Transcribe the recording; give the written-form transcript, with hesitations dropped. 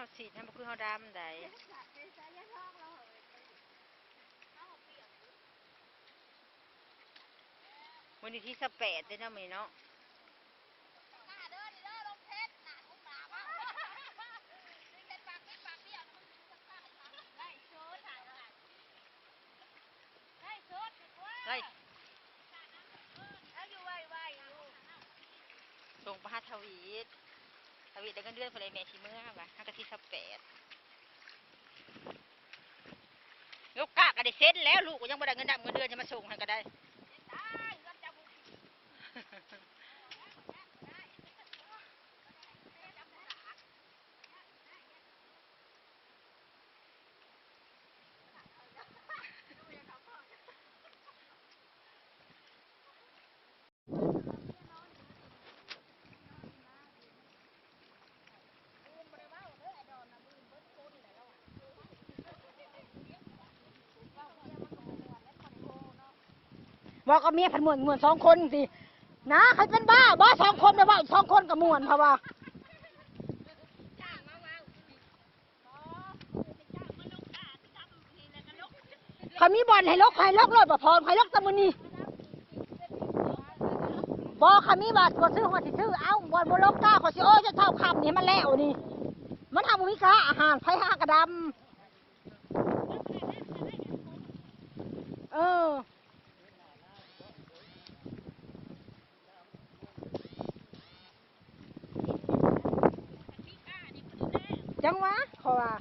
เขาสีทำคือเขาดำได้วันนี้ที่18ได้นะมีเนาะเฮ้ยส่งประหัตทวีตได้เงินเดือนคนเลยแม่ชิเมื่อว่ะห้ากะที่18ลูกกะก็ได้เซ็นแล้วลูกก็ยังไม่ได้เงินเดือนจะมาส่งให้ก็ได้บอกกับเมียผันมวน2 คนสินะใครเป็นบ้าบ้า2 คนนะว่า2 คนกับมวนเพราะว่าเขามีบอลให้ลกเลยบ่พอให้ลกตะมุนีบอกเขามีบาทก็ซื้อหัวสิซื้อเอาบอลบ่ลกก้าเขาสิโอ้จะเท่าคำนี่มันแล้วนี่มันทำวิชาอาหารไผ่ห้ากระดำจังวะเขาว่า